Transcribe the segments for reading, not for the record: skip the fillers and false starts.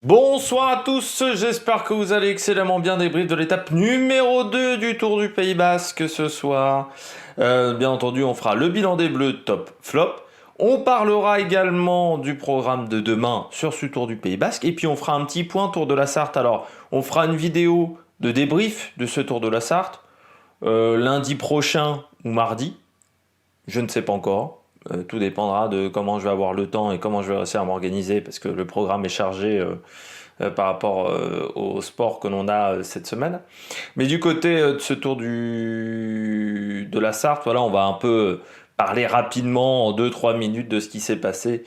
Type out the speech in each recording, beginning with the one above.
Bonsoir à tous, j'espère que vous allez excellemment bien. Débrief de l'étape numéro 2 du Tour du Pays Basque ce soir. Bien entendu, on fera le bilan des Bleus top flop. On parlera également du programme de demain sur ce Tour du Pays Basque. Et puis on fera un petit point Tour de la Sarthe. Alors, on fera une vidéo de débrief de ce Tour de la Sarthe lundi prochain ou mardi. Je ne sais pas encore. Tout dépendra de comment je vais avoir le temps et comment je vais réussir à m'organiser parce que le programme est chargé par rapport au sport que l'on a cette semaine. Mais du côté de ce tour de la Sarthe, voilà, on va un peu parler rapidement en 2-3 minutes de ce qui s'est passé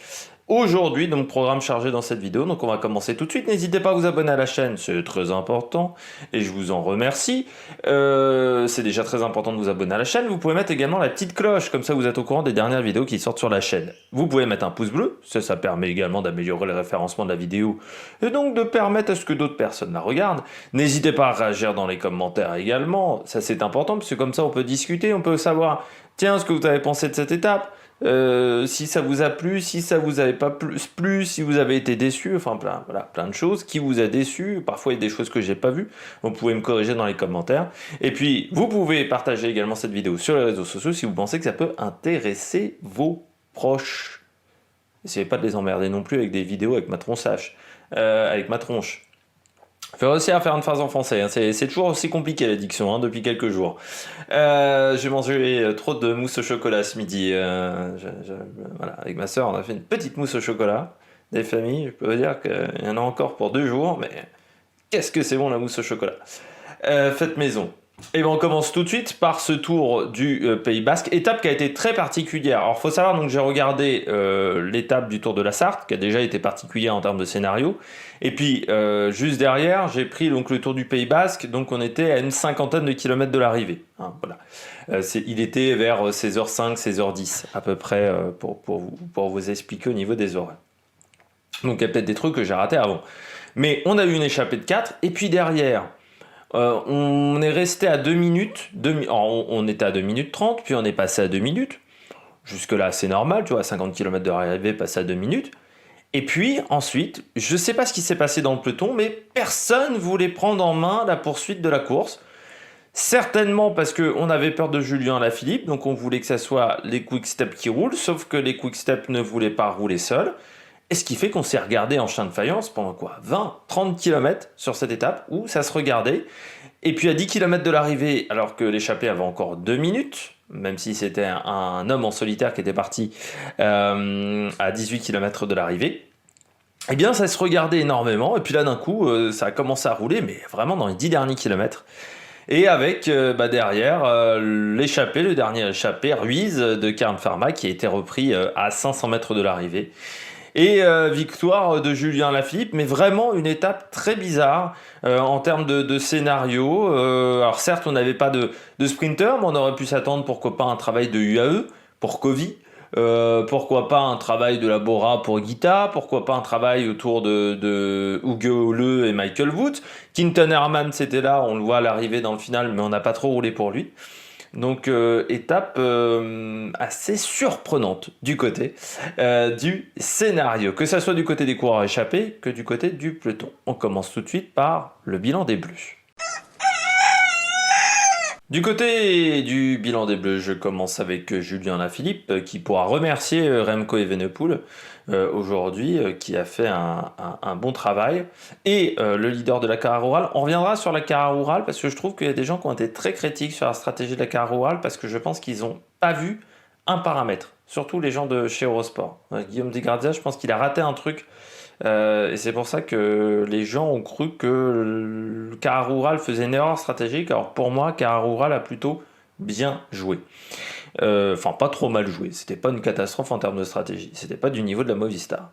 aujourd'hui, donc programme chargé dans cette vidéo. Donc on va commencer tout de suite. N'hésitez pas à vous abonner à la chaîne, c'est très important et je vous en remercie. C'est déjà très important de vous abonner à la chaîne. Vous pouvez mettre également la petite cloche, comme ça vous êtes au courant des dernières vidéos qui sortent sur la chaîne. Vous pouvez mettre un pouce bleu, ça permet également d'améliorer le référencement de la vidéo et donc de permettre à ce que d'autres personnes la regardent. N'hésitez pas à réagir dans les commentaires également, ça c'est important parce que comme ça on peut discuter, on peut savoir, tiens, ce que vous avez pensé de cette étape. Si ça vous a plu, si ça vous avait pas plu, si vous avez été déçu, enfin plein de choses. Qui vous a déçu, parfois il y a des choses que j'ai pas vues, vous pouvez me corriger dans les commentaires. Et puis vous pouvez partager également cette vidéo sur les réseaux sociaux si vous pensez que ça peut intéresser vos proches. Essayez pas de les emmerder non plus avec des vidéos avec ma tronçage, avec ma tronche. Faut réussir à faire une phrase en français, hein. C'est toujours aussi compliqué l'addiction depuis quelques jours. J'ai mangé trop de mousse au chocolat ce midi. Voilà, avec ma soeur, on a fait une petite mousse au chocolat. Des familles, je peux vous dire qu'il y en a encore pour 2 jours, mais qu'est-ce que c'est bon la mousse au chocolat. Faites maison. Et bien on commence tout de suite par ce tour du Pays Basque, étape qui a été très particulière. Alors faut savoir, donc j'ai regardé l'étape du Tour de la Sarthe, qui a déjà été particulière en termes de scénario. Et puis juste derrière, j'ai pris donc le Tour du Pays Basque, donc on était à une cinquantaine de kilomètres de l'arrivée. Hein, voilà. Il était vers 16h05, 16h10 à peu près pour vous expliquer au niveau des horaires. Donc il y a peut-être des trucs que j'ai ratés avant. Mais on a eu une échappée de 4, et puis derrière... on est resté à 2 minutes, on était à 2 minutes 30, puis on est passé à 2 minutes. Jusque-là, c'est normal, tu vois, à 50 km de l'arrivée, passer à 2 minutes. Et puis ensuite, je ne sais pas ce qui s'est passé dans le peloton, mais personne voulait prendre en main la poursuite de la course. Certainement parce qu'on avait peur de Julien Alaphilippe, donc on voulait que ce soit les quick-step qui roulent, sauf que les quick-step ne voulaient pas rouler seuls. Et ce qui fait qu'on s'est regardé en chien de faïence pendant quoi 20-30 km sur cette étape où ça se regardait. Et puis à 10 km de l'arrivée, alors que l'échappée avait encore 2 minutes, même si c'était un homme en solitaire qui était parti à 18 km de l'arrivée, eh bien ça se regardait énormément. Et puis là d'un coup, ça a commencé à rouler, mais vraiment dans les 10 derniers kilomètres. Et avec derrière l'échappée, le dernier échappé, Ruiz de Kern Pharma, qui a été repris à 500 mètres de l'arrivée. Et victoire de Julien Alaphilippe, mais vraiment une étape très bizarre en termes de scénario. Alors certes, on n'avait pas de sprinter, mais on aurait pu s'attendre pourquoi pas un travail de UAE pour Covey. Pourquoi pas un travail de la Bora pour Guita, pourquoi pas un travail autour de Hugo Le et Michael Woods. Quinton Herman c'était là, on le voit à l'arrivée dans le final, mais on n'a pas trop roulé pour lui. Donc étape assez surprenante du côté du scénario, que ça soit du côté des coureurs échappés que du côté du peloton. On commence tout de suite par le bilan des Bleus. Du côté du bilan des Bleus, je commence avec Julien Alaphilippe qui pourra remercier Remco Evenepoel aujourd'hui, qui a fait un bon travail. Et le leader de la Cara-Rural, on reviendra sur la Cara-Rural parce que je trouve qu'il y a des gens qui ont été très critiques sur la stratégie de la Cara-Rural parce que je pense qu'ils n'ont pas vu un paramètre, surtout les gens de chez Eurosport. Guillaume Di Grazia, je pense qu'il a raté un truc. Et c'est pour ça que les gens ont cru que le Cara-Rural faisait une erreur stratégique. Alors pour moi, Cara-Rural a plutôt bien joué. Enfin, pas trop mal joué. C'était pas une catastrophe en termes de stratégie. C'était pas du niveau de la Movistar.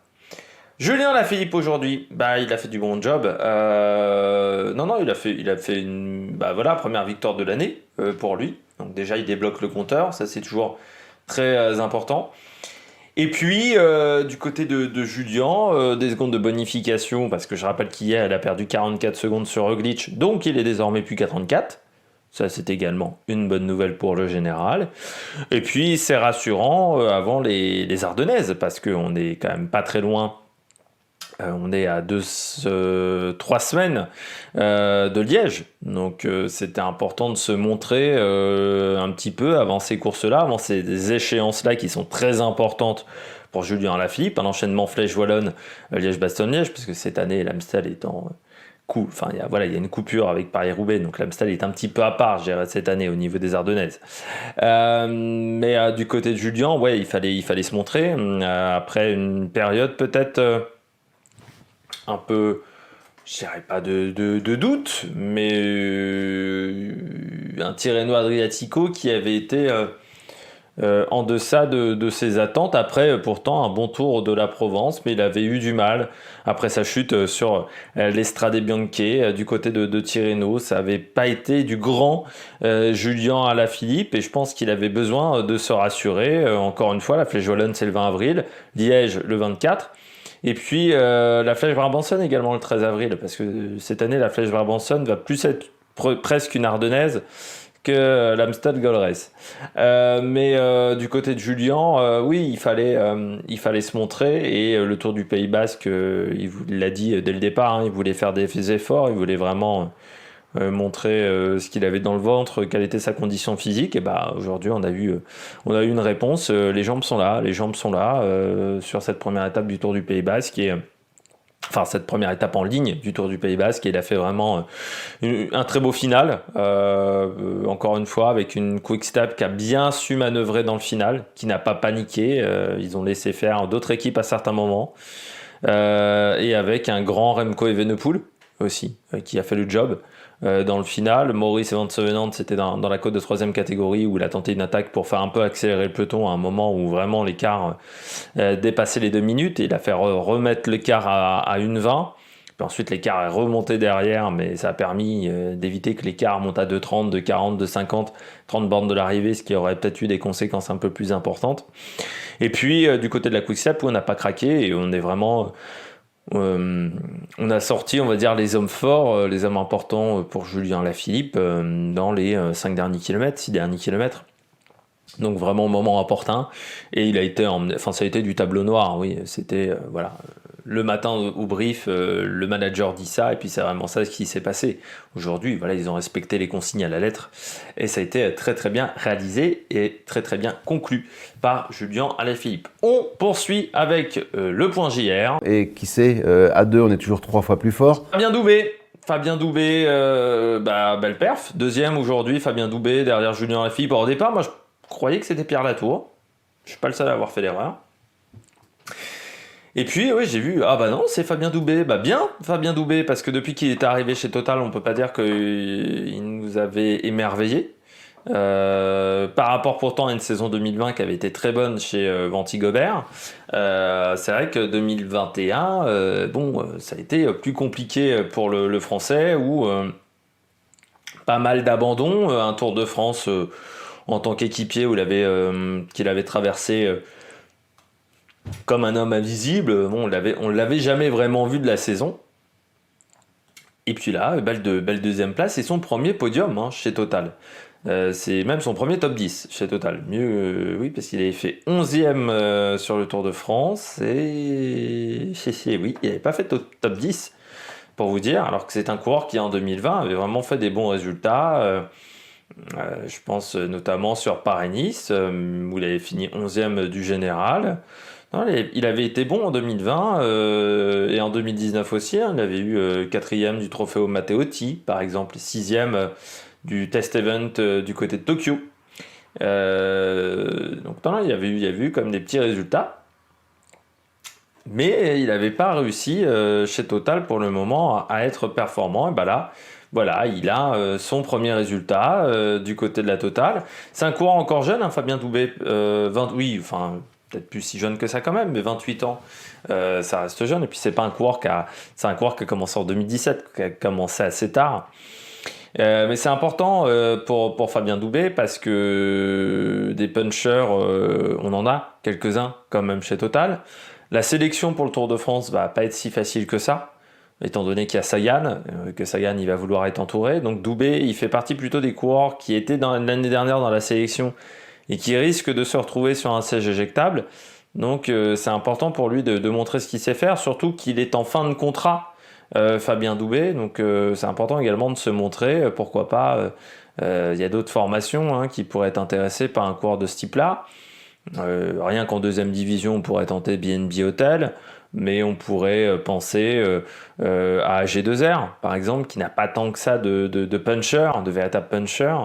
Julien Alaphilippe aujourd'hui, il a fait du bon job. Non, il a fait une, première victoire de l'année pour lui. Donc déjà, il débloque le compteur. Ça, c'est toujours très important. Et puis, du côté de Julien, des secondes de bonification, parce que je rappelle qu'hier, elle a perdu 44 secondes sur Roglic, donc il est désormais plus qu'à 34. Ça, c'est également une bonne nouvelle pour le général. Et puis, c'est rassurant avant les Ardennaises, parce qu'on n'est quand même pas très loin On est à 3 semaines de Liège, donc c'était important de se montrer un petit peu avant ces courses-là, avant ces échéances-là qui sont très importantes pour Julien Alaphilippe, un enchaînement Flèche Wallonne, Liège-Bastogne-Liège, parce que cette année l'Amstel est en enfin il y a une coupure avec Paris-Roubaix, donc l'Amstel est un petit peu à part, je dirais, cette année au niveau des Ardennaises. Mais du côté de Julien, ouais, il fallait se montrer après une période peut-être un peu, je dirais pas de doute, mais un Tirreno Adriatico qui avait été en deçà de ses attentes. Après, pourtant, un bon tour de la Provence, mais il avait eu du mal après sa chute sur l'Estrade Bianche du côté de Tirreno. Ça n'avait pas été du grand Julien Alaphilippe, et je pense qu'il avait besoin de se rassurer. Encore une fois, la Flèche Wallonne, c'est le 20 avril, Liège le 24. Et puis la Flèche Brabançonne également le 13 avril, parce que cette année, la Flèche Brabançonne va plus être presque une Ardennaise que l'Amstel Gold Race. Mais du côté de Julien, oui, il fallait se montrer, et le Tour du Pays Basque, il l'a dit dès le départ, hein, il voulait faire des efforts, il voulait vraiment montrer ce qu'il avait dans le ventre, quelle était sa condition physique. Et bah aujourd'hui on a eu une réponse, les jambes sont là sur cette première étape du Tour du Pays Basque, enfin cette première étape en ligne du Tour du Pays Basque, et il a fait vraiment un très beau final, encore une fois avec une Quick-Step qui a bien su manœuvrer dans le final, qui n'a pas paniqué, ils ont laissé faire d'autres équipes à certains moments, et avec un grand Remco Evenepoel aussi, qui a fait le job dans le final. Maurice Van Sevenant, c'était dans la côte de 3e catégorie, où il a tenté une attaque pour faire un peu accélérer le peloton à un moment où vraiment l'écart dépassait les 2 minutes, et il a fait remettre l'écart à 1,20. Puis ensuite l'écart est remonté derrière, mais ça a permis d'éviter que l'écart monte à 2,30, 2,40, 2,50, 30 bornes de l'arrivée, ce qui aurait peut-être eu des conséquences un peu plus importantes. Et puis du côté de la Quick-Step, où on n'a pas craqué, et on est vraiment... on a sorti, on va dire, les hommes forts, les hommes importants pour Julien Alaphilippe dans les 6 derniers kilomètres. Donc vraiment moment opportun, et il a été ça a été du tableau noir, oui, c'était voilà, le matin au brief, le manager dit ça, et puis c'est vraiment ça ce qui s'est passé. Aujourd'hui, voilà, ils ont respecté les consignes à la lettre, et ça a été très très bien réalisé et très très bien conclu par Julien Alaphilippe. On poursuit avec le point JR. Et qui sait, à 2 on est toujours 3 fois plus fort. Fabien Doubé, belle perf, deuxième aujourd'hui, Fabien Doubé derrière Julien Alaphilippe. Au départ, moi je croyais que c'était Pierre Latour, je suis pas le seul à avoir fait l'erreur. Et puis oui, j'ai vu, ah bah non, c'est Fabien Doubé. Bah bien, Fabien Doubé, parce que depuis qu'il est arrivé chez Total, on peut pas dire qu'il nous avait émerveillé. Par rapport pourtant à une saison 2020 qui avait été très bonne chez Vanty Gobert. C'est vrai que 2021, ça a été plus compliqué pour le Français, où pas mal d'abandons, un Tour de France en tant qu'équipier qu'il avait traversé comme un homme invisible. Bon, on l'avait jamais vraiment vu de la saison. Et puis là, belle deuxième place, et son premier podium chez Total. C'est même son premier top 10 chez Total. Mieux, oui, parce qu'il avait fait 11e sur le Tour de France, et oui, il n'avait pas fait top 10, pour vous dire, alors que c'est un coureur qui en 2020 avait vraiment fait des bons résultats. Je pense notamment sur Paris-Nice, où il avait fini 11e du général. Non, il avait été bon en 2020 et en 2019 aussi. Il avait eu 4e du Trofeo Matteotti, par exemple, 6e du Test Event du côté de Tokyo. Donc il y avait eu comme des petits résultats. Mais il n'avait pas réussi chez Total pour le moment à être performant. Et bah là, voilà, il a son premier résultat du côté de la Total. C'est un coureur encore jeune, Fabien Doubé. Peut-être plus si jeune que ça quand même, mais 28 ans, ça reste jeune. Et puis c'est un coureur qui a commencé en 2017, qui a commencé assez tard. Mais c'est important pour Fabien Doubé, parce que des punchers, on en a quelques-uns quand même chez Total. La sélection pour le Tour de France va pas être si facile que ça, étant donné qu'il y a Sagan, que Sagan il va vouloir être entouré. Donc Doubé, il fait partie plutôt des coureurs qui étaient l'année dernière dans la sélection et qui risquent de se retrouver sur un siège éjectable. Donc c'est important pour lui de montrer ce qu'il sait faire, surtout qu'il est en fin de contrat, Fabien Doubet. Donc c'est important également de se montrer. Pourquoi pas, il y a d'autres formations hein, qui pourraient être intéressées par un coureur de ce type-là. Rien qu'en deuxième division, on pourrait tenter BNB Hotel, mais on pourrait penser à G2R, par exemple, qui n'a pas tant que ça de puncher, de véritable puncher.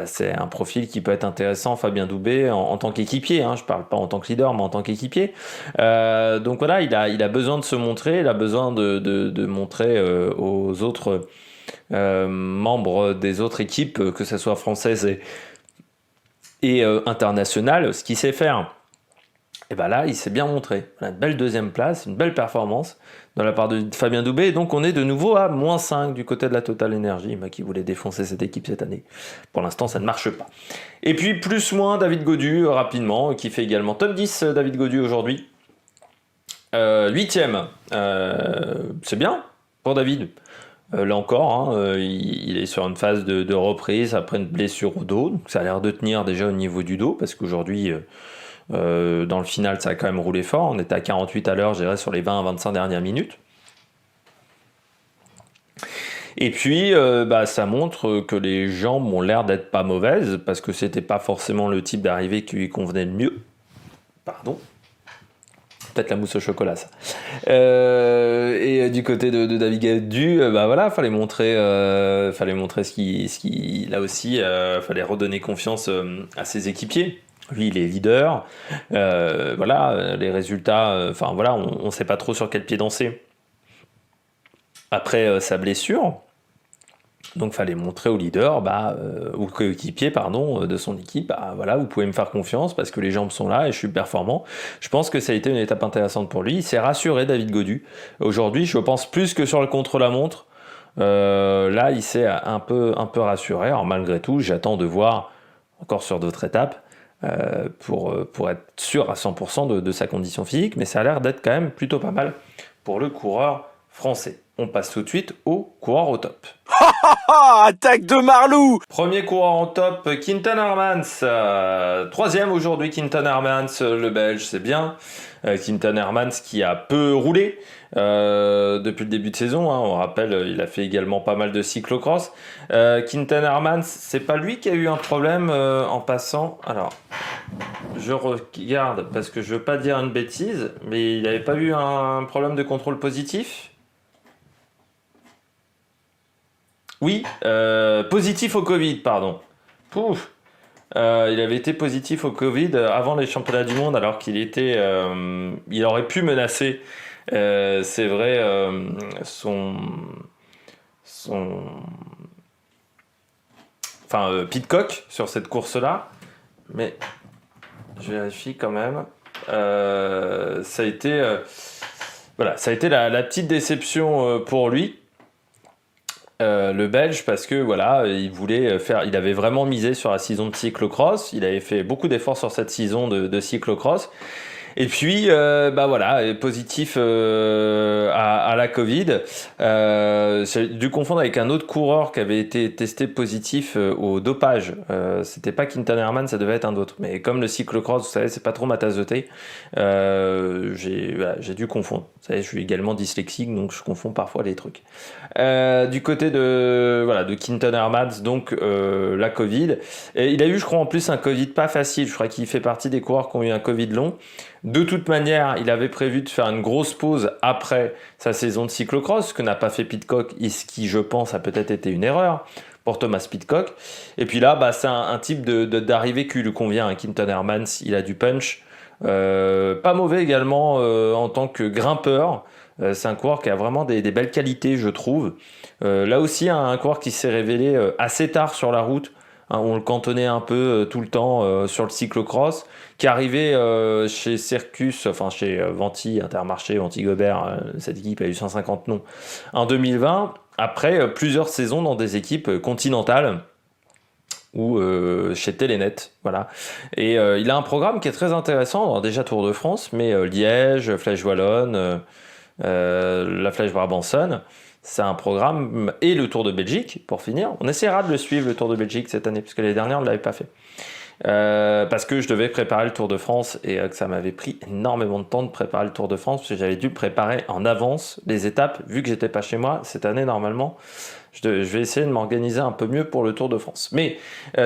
C'est un profil qui peut être intéressant, Fabien Doubet, en tant qu'équipier. Hein, je ne parle pas en tant que leader, mais en tant qu'équipier. Donc voilà, il a besoin de se montrer, il a besoin de montrer aux autres membres des autres équipes, que ce soit françaises et internationales, ce qu'il sait faire. Et bien là, il s'est bien montré. Voilà, une belle deuxième place, une belle performance de la part de Fabien Doubet. Et donc on est de nouveau à -5 du côté de la Total Energy, qui voulait défoncer cette équipe cette année. Pour l'instant, ça ne marche pas. Et puis +- David Gaudu, rapidement, qui fait également top 10 David Gaudu aujourd'hui. 8e. C'est bien pour David. Là encore, il est sur une phase de reprise après une blessure au dos. Donc ça a l'air de tenir déjà au niveau du dos, parce qu'aujourd'hui... dans le final, ça a quand même roulé fort. On était à 48 à l'heure, je dirais, sur les 20 à 25 dernières minutes. Et puis, ça montre que les jambes ont l'air d'être pas mauvaises, parce que c'était pas forcément le type d'arrivée qui lui convenait le mieux. Pardon. Peut-être la mousse au chocolat, ça. Et du côté de David Gaudu, fallait montrer ce qui là aussi, fallait redonner confiance à ses équipiers. Lui, il est leader. Les résultats, on ne sait pas trop sur quel pied danser. Après sa blessure, donc fallait montrer au leader, ou coéquipier, de son équipe, vous pouvez me faire confiance parce que les jambes sont là et je suis performant. Je pense que ça a été une étape intéressante pour lui. Il s'est rassuré, David Gaudu. Aujourd'hui, je pense plus que sur le contre-la-montre. Là, il s'est un peu rassuré. Alors malgré tout, j'attends de voir encore sur d'autres étapes. Pour être sûr à 100% de sa condition physique, mais ça a l'air d'être quand même plutôt pas mal pour le coureur français. On passe tout de suite au coureur au top. Attaque de Marlou! Premier coureur en top, Quinten Hermans. 3e aujourd'hui, Quinten Hermans, le Belge, c'est bien. Quinten Hermans qui a peu roulé depuis le début de saison. On rappelle, il a fait également pas mal de cyclocross. Quinten Hermans, c'est pas lui qui a eu un problème en passant. Alors, je regarde parce que je veux pas dire une bêtise, mais il n'avait pas eu un problème de contrôle positif? Oui, positif au Covid, pardon. Pouf. Il avait été positif au Covid avant les championnats du monde, alors qu'il était, il aurait pu menacer, c'est vrai, Pidcock sur cette course-là, mais je vérifie quand même. Ça a été la petite déception pour lui. Le Belge, parce que il avait vraiment misé sur la saison de cyclocross, il avait fait beaucoup d'efforts sur cette saison de cyclocross, et puis positif à la Covid. J'ai dû confondre avec un autre coureur qui avait été testé positif au dopage. C'était pas Quinten Hermans, ça devait être un autre, mais comme le cyclocross, vous savez, c'est pas trop ma tasse de thé, j'ai dû confondre. Vous savez, je suis également dyslexique, donc je confonds parfois les trucs. Du côté de Quinten Hermans, donc la Covid. Et il a eu, je crois, en plus un Covid pas facile. Je crois qu'il fait partie des coureurs qui ont eu un Covid long. De toute manière, il avait prévu de faire une grosse pause après sa saison de cyclocross, ce que n'a pas fait Pidcock, et ce qui, je pense, a peut-être été une erreur pour Thomas Pidcock. Et puis là, c'est un type d'arrivée qui lui convient. Quinten Hermans, il a du punch. Pas mauvais également en tant que grimpeur. C'est un coureur qui a vraiment des belles qualités, je trouve. Là aussi, un coureur qui s'est révélé assez tard sur la route. On le cantonnait un peu tout le temps sur le cyclocross, qui est arrivé chez Circus, chez Venti, Intermarché, Venti Gobert, cette équipe a eu 150 noms, en 2020, après plusieurs saisons dans des équipes continentales, ou chez Telenet, voilà. Et il a un programme qui est très intéressant, déjà Tour de France, mais Liège, Flèche Wallonne, la Flèche Brabançonne, c'est un programme, et le Tour de Belgique, pour finir. On essaiera de le suivre, le Tour de Belgique, cette année, parce que l'année dernière, on ne l'avait pas fait. parce que je devais préparer le Tour de France et que ça m'avait pris énormément de temps de préparer le Tour de France parce que j'avais dû préparer en avance les étapes vu que j'étais pas chez moi cette année normalement. Je vais essayer de m'organiser un peu mieux pour le Tour de France. Mais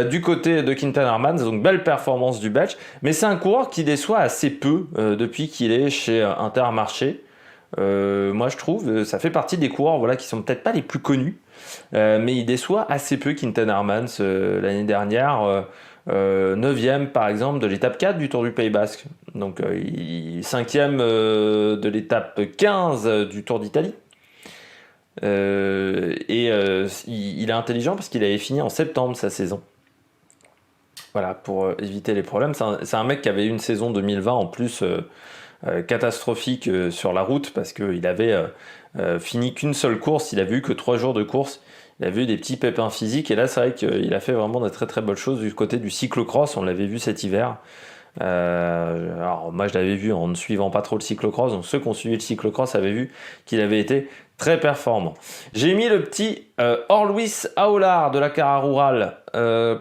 du côté de Quinten Hermans, donc belle performance du Belge, mais c'est un coureur qui déçoit assez peu depuis qu'il est chez Intermarché. Moi je trouve, ça fait partie des coureurs voilà, qui sont peut-être pas les plus connus, mais il déçoit assez peu Quinten Hermans l'année dernière. 9e par exemple de l'étape 4 du Tour du Pays Basque, donc 5e de l'étape 15 du Tour d'Italie. Il est intelligent parce qu'il avait fini en septembre sa saison. Voilà, pour éviter les problèmes. C'est un mec qui avait eu une saison 2020 en plus catastrophique sur la route parce qu'il avait fini qu'une seule course, il a vu que 3 jours de course. Il a vu des petits pépins physiques et là c'est vrai qu'il a fait vraiment de très très bonnes choses du côté du cyclocross, on l'avait vu cet hiver. Alors moi je l'avais vu en ne suivant pas trop le cyclocross, donc ceux qui ont suivi le cyclocross avaient vu qu'il avait été très performant. J'ai mis le petit Orluis Aolar de la Cara Rural.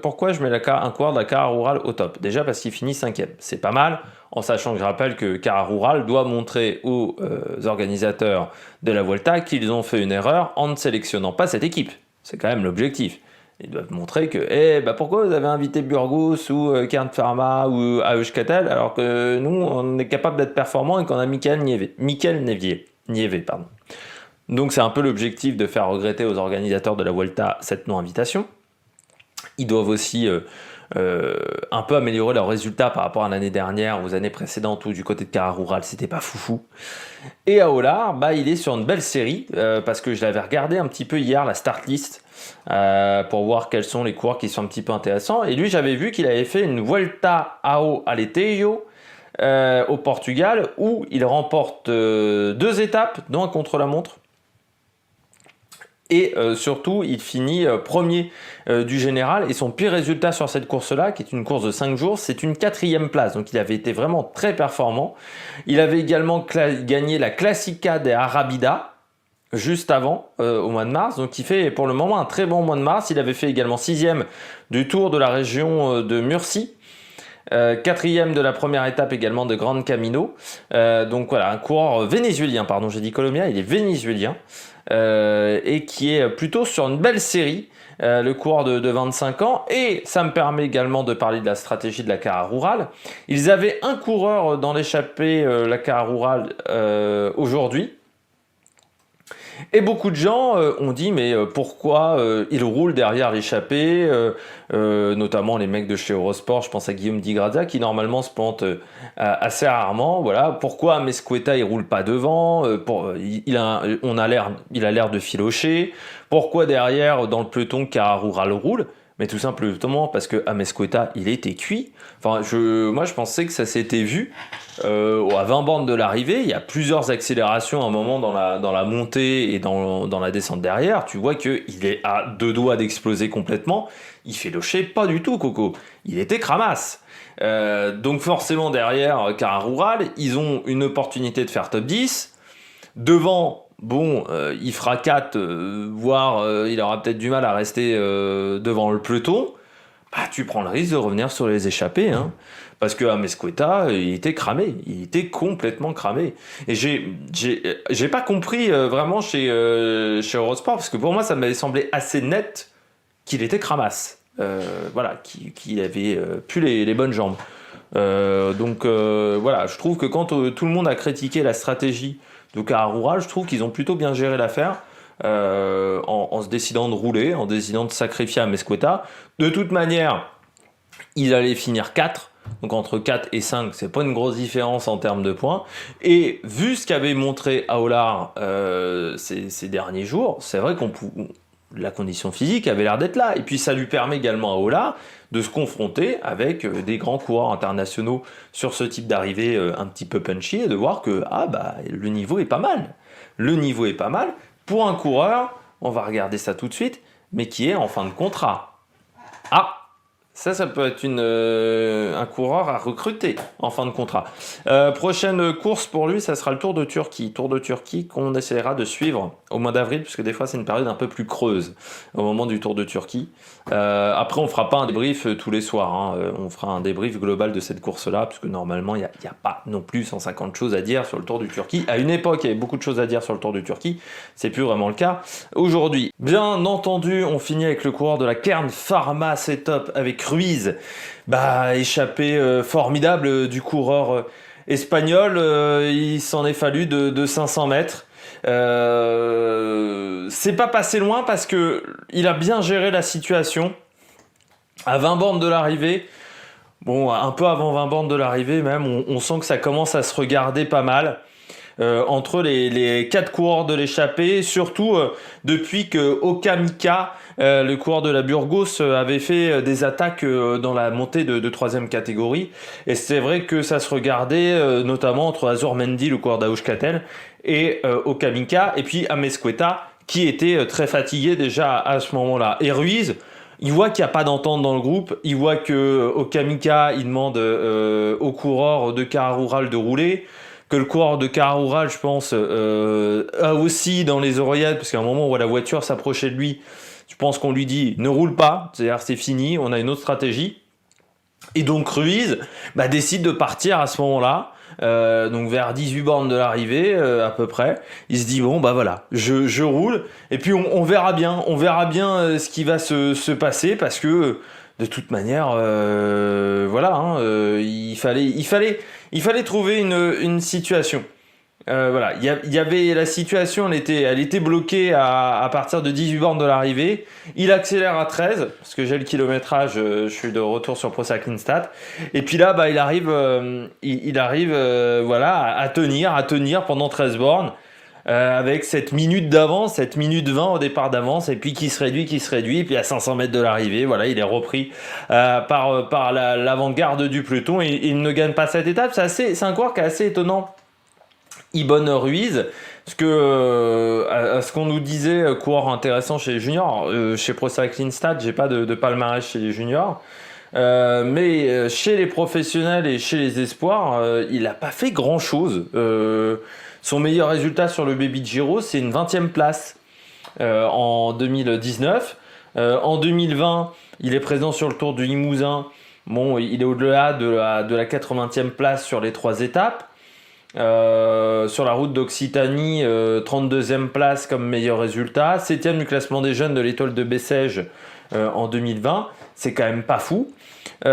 Pourquoi je mets un coureur de la Cara Rural au top? Déjà parce qu'il finit 5e, c'est pas mal, en sachant que je rappelle que Cara Rural doit montrer aux organisateurs de la Vuelta qu'ils ont fait une erreur en ne sélectionnant pas cette équipe. C'est quand même l'objectif. Ils doivent montrer que, pourquoi vous avez invité Burgos ou Kern Pharma ou Euskatel alors que nous, on est capable d'être performants et qu'on a Michael Nieve. Donc c'est un peu l'objectif de faire regretter aux organisateurs de la Vuelta cette non-invitation. Ils doivent aussi un peu améliorer leurs résultats par rapport à l'année dernière, aux années précédentes où du côté de Cara Rural, c'était pas foufou. Et Aolar, il est sur une belle série parce que je l'avais regardé un petit peu hier, la start list, pour voir quels sont les coureurs qui sont un petit peu intéressants. Et lui, j'avais vu qu'il avait fait une Vuelta ao Aletejo au Portugal où il remporte 2 étapes, dont un contre-la-montre. Et surtout, il finit premier du général. Et son pire résultat sur cette course-là, qui est une course de 5 jours, c'est une 4e place. Donc il avait été vraiment très performant. Il avait également gagné la Classica de Arabida, juste avant, au mois de mars. Donc il fait pour le moment un très bon mois de mars. Il avait fait également 6e du Tour de la région de Murcie. 4e de la première étape également de Grand Camino. Donc voilà, un coureur vénézuélien, pardon, j'ai dit Colombien, il est vénézuélien. Et qui est plutôt sur une belle série, le coureur de 25 ans. Et ça me permet également de parler de la stratégie de la Cara Rural. Ils avaient un coureur dans l'échappée, la Cara Rural, aujourd'hui. Et beaucoup de gens ont dit mais pourquoi il roule derrière l'échappée, notamment les mecs de chez Eurosport, je pense à Guillaume Di Grazia qui normalement se plante assez rarement. Voilà, pourquoi Amezcueta il roule pas devant, il a l'air de filocher. Pourquoi derrière dans le peloton Cara Rural roule? Mais tout simplement parce que Amezcueta il était cuit. Enfin, moi je pensais que ça s'était vu à 20 bandes de l'arrivée. Il y a plusieurs accélérations à un moment dans la montée et dans la descente derrière. Tu vois qu'il est à 2 doigts d'exploser complètement. Il fait locher pas du tout, Coco. Il était cramasse. Donc forcément derrière Cara Rural, ils ont une opportunité de faire top 10. Devant, il fera 4, voire il aura peut-être du mal à rester devant le peloton. Tu prends le risque de revenir sur les échappées, hein, parce que Amezcueta, il était cramé, il était complètement cramé. Et j'ai pas compris vraiment chez Eurosport, parce que pour moi, ça m'avait semblé assez net qu'il était cramasse, qu'il avait plus les bonnes jambes. Voilà, je trouve que quand tout le monde a critiqué la stratégie de Cara Rural, je trouve qu'ils ont plutôt bien géré l'affaire. En se décidant de rouler, en décidant de sacrifier Amezcueta. De toute manière, il allait finir 4, donc entre 4 et 5, c'est pas une grosse différence en termes de points. Et vu ce qu'avait montré Aolar ces derniers jours, c'est vrai la condition physique avait l'air d'être là. Et puis ça lui permet également à Aolar de se confronter avec des grands coureurs internationaux sur ce type d'arrivée un petit peu punchy et de voir que le niveau est pas mal. Le niveau est pas mal. Pour un coureur, on va regarder ça tout de suite, mais qui est en fin de contrat. Ça peut être un coureur à recruter en fin de contrat. Prochaine course pour lui, ça sera le Tour de Turquie. Tour de Turquie qu'on essaiera de suivre au mois d'avril, puisque des fois c'est une période un peu plus creuse au moment du Tour de Turquie. Après, on fera pas un débrief tous les soirs. Hein. On fera un débrief global de cette course-là, puisque normalement, il n'y a pas non plus 150 choses à dire sur le Tour du Turquie. À une époque, il y avait beaucoup de choses à dire sur le Tour du Turquie. C'est plus vraiment le cas aujourd'hui. Bien entendu, on finit avec le coureur de la Kern Pharma, c'est top, avec Ruiz. Échappé formidable du coureur espagnol. Il s'en est fallu de 500 mètres. C'est pas passé loin parce que il a bien géré la situation. À 20 bornes de l'arrivée, un peu avant 20 bornes de l'arrivée même, on sent que ça commence à se regarder pas mal. Entre les 4 coureurs de l'échappée, surtout depuis que Okamika, le coureur de la Burgos, avait fait des attaques dans la montée de 3e catégorie. Et c'est vrai que ça se regardait notamment entre Azor Mendy, le coureur d'Aushkatel, et Okamika, et puis Amezqueta, qui était très fatigué déjà à ce moment-là. Et Ruiz, il voit qu'il n'y a pas d'entente dans le groupe, il voit que Okamika, il demande au coureur de Cara Rural de rouler, que le coureur de Cara Rural, je pense, a aussi dans les oreillettes, parce qu'à un moment où la voiture s'approchait de lui, je pense qu'on lui dit ne roule pas, c'est-à-dire c'est fini, on a une autre stratégie. Et donc Ruiz décide de partir à ce moment-là, donc vers 18 bornes de l'arrivée à peu près. Il se dit voilà, je roule, et puis on verra bien ce qui va se passer, parce que de toute manière, il fallait trouver une situation. Il y avait la situation, elle était bloquée à partir de 18 bornes de l'arrivée. Il accélère à 13, parce que j'ai le kilométrage, je suis de retour sur Pro Cycling Stats. Et puis là, il arrive à tenir pendant 13 bornes. Avec cette minute d'avance, cette minute 20 au départ d'avance, et puis qui se réduit, et puis à 500 mètres de l'arrivée, il est repris par l'avant-garde du peloton, et il ne gagne pas cette étape. C'est un coureur qui est assez étonnant, Ibon Ruiz, parce que à ce qu'on nous disait, coureur intéressant chez les juniors, chez Pro Cycling Stats, j'ai pas de palmarès chez les juniors, mais chez les professionnels et chez les espoirs, il n'a pas fait grand chose. Son meilleur résultat sur le Baby Giro, c'est une 20e place en 2019. En 2020, il est présent sur le Tour du Limousin. Il est au-delà de la 80e place sur les 3 étapes. Sur la route d'Occitanie, 32e place comme meilleur résultat. 7e du classement des jeunes de l'étoile de Bessèges en 2020. C'est quand même pas fou. C'est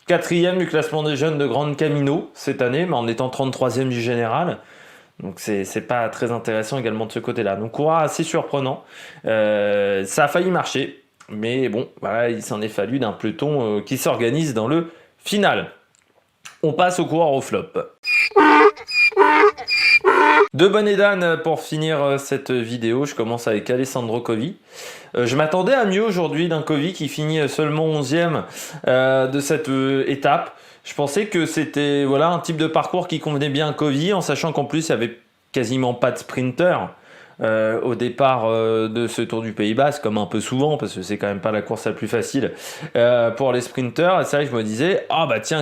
4e du classement des jeunes de Grande Camino cette année, mais en étant 33e du général. Donc c'est pas très intéressant également de ce côté-là. Donc coureur assez surprenant. Ça a failli marcher, mais il s'en est fallu d'un peloton qui s'organise dans le final. On passe au coureur au flop. De Bonnedan pour finir cette vidéo, je commence avec Alessandro Covi. Je m'attendais à mieux aujourd'hui d'un Covi qui finit seulement 11e de cette étape. Je pensais que c'était un type de parcours qui convenait bien à Covi, en sachant qu'en plus il n'y avait quasiment pas de sprinter au départ de ce Tour du Pays Basque, comme un peu souvent, parce que c'est quand même pas la course la plus facile pour les sprinters. Et c'est vrai que je me disais,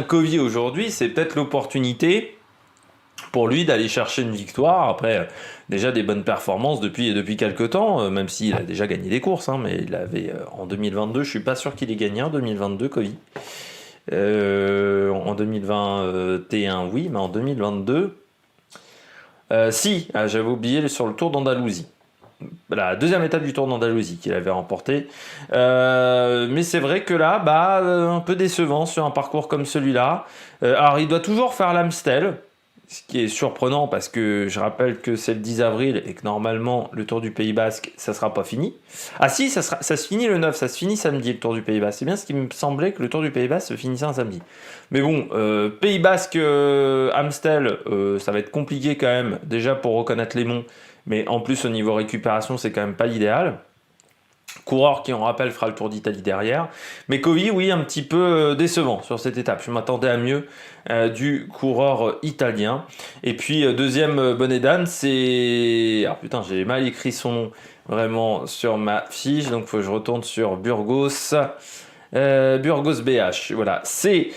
Covi aujourd'hui, c'est peut-être l'opportunité pour lui d'aller chercher une victoire. Après, déjà des bonnes performances depuis quelques temps, même s'il a déjà gagné des courses, mais il avait en 2022, je suis pas sûr qu'il ait gagné en 2022, Covi. En 2021, oui, mais en 2022, j'avais oublié sur le Tour d'Andalousie. La deuxième étape du Tour d'Andalousie qu'il avait remporté. Mais c'est vrai que là, un peu décevant sur un parcours comme celui-là. Alors, il doit toujours faire l'Amstel, ce qui est surprenant parce que je rappelle que c'est le 10 avril et que normalement le Tour du Pays Basque ça sera pas fini. Ah si, ça se finit le 9, ça se finit samedi le Tour du Pays Basque. C'est bien ce qui me semblait que le Tour du Pays Basque se finissait un samedi. Mais Pays Basque Amstel, ça va être compliqué quand même déjà pour reconnaître les monts, mais en plus au niveau récupération c'est quand même pas l'idéal. Coureur qui, on rappelle, fera le Tour d'Italie derrière. Mais Covi, oui, un petit peu décevant sur cette étape. Je m'attendais à mieux du coureur italien. Et puis, deuxième bonnet d'âne, c'est... Ah putain, j'ai mal écrit son nom vraiment sur ma fiche. Donc, il faut que je retourne sur Burgos. Burgos BH, voilà. C'est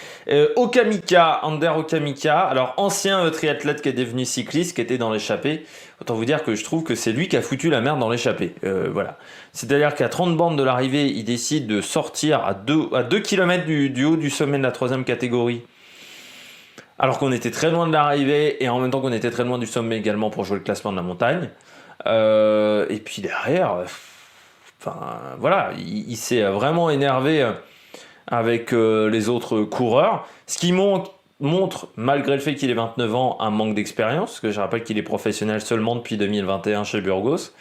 Okamika, Ander Okamika. Alors, ancien triathlète qui est devenu cycliste, qui était dans l'échappée. Autant vous dire que je trouve que c'est lui qui a foutu la merde dans l'échappée. Voilà. C'est-à-dire qu'à 30 bornes de l'arrivée, il décide de sortir à 2 km du haut du sommet de la 3e catégorie. Alors qu'on était très loin de l'arrivée et en même temps qu'on était très loin du sommet également pour jouer le classement de la montagne. Et puis derrière, voilà, il s'est vraiment énervé avec les autres coureurs. Ce qui montre, malgré le fait qu'il ait 29 ans, un manque d'expérience, parce que je rappelle qu'il est professionnel seulement depuis 2021 chez Burgos.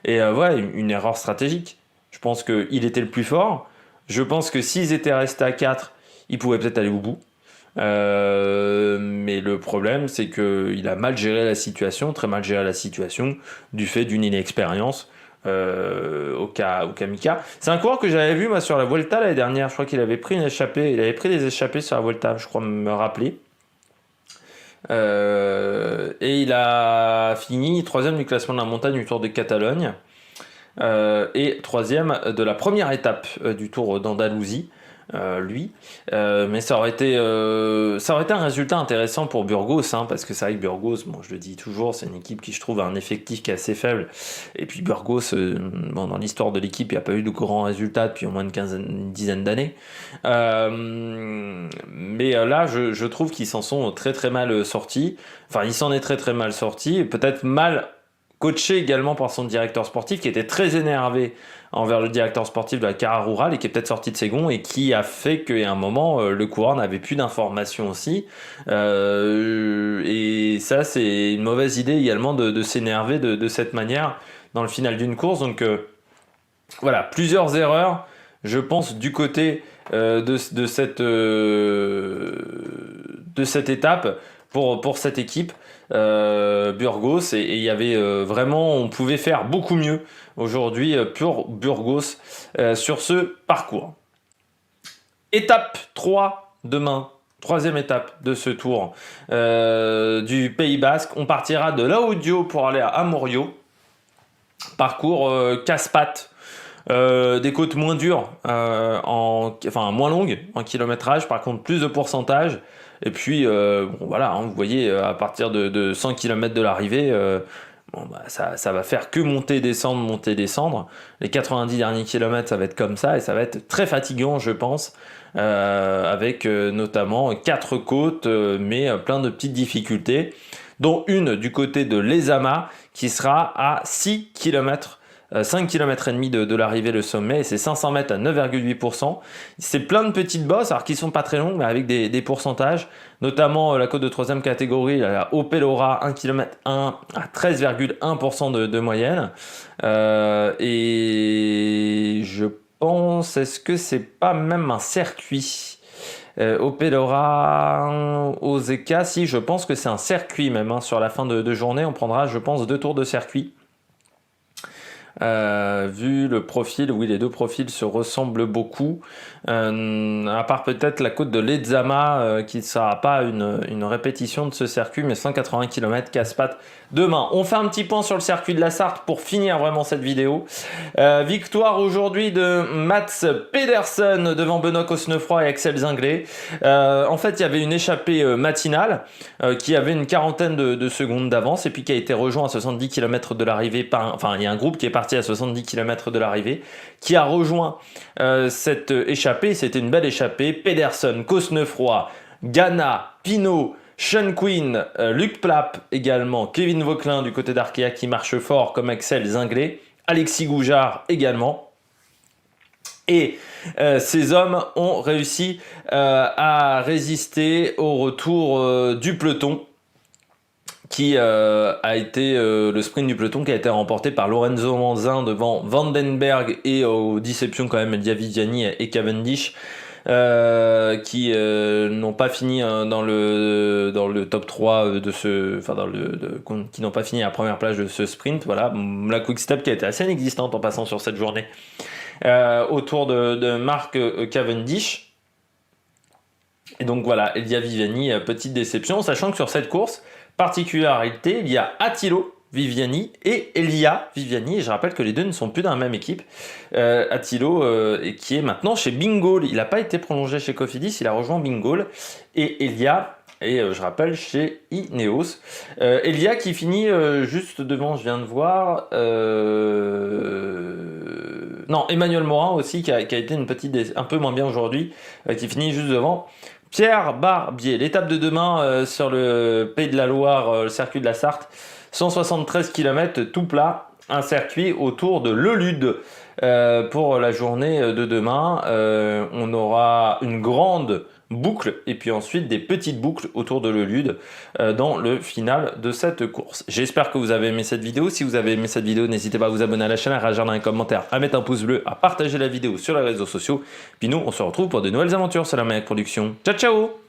Et ouais, une erreur stratégique. Je pense qu'il était le plus fort. Je pense que s'ils étaient restés à 4, ils pouvaient peut-être aller au bout. Mais le problème, c'est qu'il a mal géré la situation, très mal géré la situation, du fait d'une inexpérience. Okamika. C'est un coureur que j'avais vu moi sur la Vuelta l'année dernière. Je crois qu'il avait pris une échappée. Il avait pris des échappées sur la Vuelta, je crois me rappeler. Et il a fini 3e du classement de la montagne du Tour de Catalogne et 3e de la première étape du Tour d'Andalousie. Lui, mais ça aurait été un résultat intéressant pour Burgos, hein, parce que c'est vrai que Burgos, bon, je le dis toujours, c'est une équipe qui je trouve a un effectif qui est assez faible, et puis Burgos, bon, dans l'histoire de l'équipe, il n'y a pas eu de grands résultats depuis au moins une dizaine d'années, mais là, je trouve qu'ils s'en sont très très mal sortis, enfin, il s'en est très très mal sorti, peut-être mal coaché également par son directeur sportif qui était très énervé envers le directeur sportif de la Cara Rural et qui est peut-être sorti de ses gonds et qui a fait qu'à un moment le coureur n'avait plus d'informations aussi et ça c'est une mauvaise idée également de s'énerver de cette manière dans le final d'une course. Donc voilà, plusieurs erreurs je pense du côté de cette étape pour cette équipe Burgos et il y avait vraiment, on pouvait faire beaucoup mieux aujourd'hui pour Burgos sur ce parcours. Étape 3 demain, 3e étape de ce tour du Pays Basque. On partira de l'Audio pour aller à Amorio. Parcours casse-pattes. Des côtes moins dures, moins longues en kilométrage, par contre plus de pourcentage. Et puis, bon, voilà, hein, vous voyez, à partir de 100 km de l'arrivée, ça va faire que monter, descendre. Les 90 derniers kilomètres, ça va être comme ça et ça va être très fatigant, je pense, avec notamment 4 côtes, mais plein de petites difficultés, dont une du côté de Lezama qui sera à 6 km. 5 km et demi de l'arrivée le sommet et c'est 500 mètres à 9,8%. C'est plein de petites bosses alors qui sont pas très longues mais avec des pourcentages, notamment la côte de 3e catégorie, la Opelora 1 km 1 à 13,1% de moyenne. Et je pense, est-ce que c'est pas même un circuit Opelora Ozeka, si je pense que c'est un circuit même, hein, sur la fin de journée on prendra je pense 2 tours de circuit. Vu le profil, oui, les deux profils se ressemblent beaucoup, à part peut-être la côte de Lezama qui ne sera pas une répétition de ce circuit, mais 180 km casse-pattes demain. On fait un petit point sur le circuit de la Sarthe pour finir vraiment cette vidéo. Victoire aujourd'hui de Mats Pedersen devant Benoît Cosnefroy et Axel Zinglet. En fait, il y avait une échappée matinale qui avait une quarantaine de secondes d'avance et puis qui a été rejoint à 70 km de l'arrivée il y a un groupe qui est parti à 70 km de l'arrivée qui a rejoint cette échappée. C'était une belle échappée. Pedersen, Cosnefroy, Ghana, Pinot, Sean Quinn, Luc Plapp également, Kevin Vauquelin du côté d'Arkea qui marche fort comme Axel Zinglet, Alexis Goujard également. Et ces hommes ont réussi à résister au retour du peloton qui a été le sprint du peloton qui a été remporté par Lorenzo Manzin devant Vandenberg et aux déceptions quand même Diavigiani et Cavendish qui n'ont pas fini dans le top 3 de ce, qui n'ont pas fini à la première place de ce sprint. Voilà, la Quick Step qui a été assez inexistante en passant sur cette journée. autour de Mark Cavendish. Et donc voilà, Elia Viviani, petite déception, sachant que sur cette course, particularité, il y a Attilo Viviani et Elia Viviani, et je rappelle que les deux ne sont plus dans la même équipe. Attilo, qui est maintenant chez Bingoal, il n'a pas été prolongé chez Cofidis, il a rejoint Bingoal, et Elia, et je rappelle, chez Ineos. Elia qui finit juste devant, je viens de voir... Non, Emmanuel Morin aussi, qui a été un peu moins bien aujourd'hui, qui finit juste devant. Pierre Barbier, l'étape de demain sur le Pays de la Loire, le circuit de la Sarthe, 173 km tout plat, un circuit autour de l'Eulude. Pour la journée de demain, on aura une grande boucle et puis ensuite des petites boucles autour de l'Eulude dans le final de cette course. J'espère que vous avez aimé cette vidéo. Si vous avez aimé cette vidéo, n'hésitez pas à vous abonner à la chaîne, à réagir dans les commentaires, à mettre un pouce bleu, à partager la vidéo sur les réseaux sociaux. Puis nous, on se retrouve pour de nouvelles aventures sur la Maniac Production. Ciao ciao!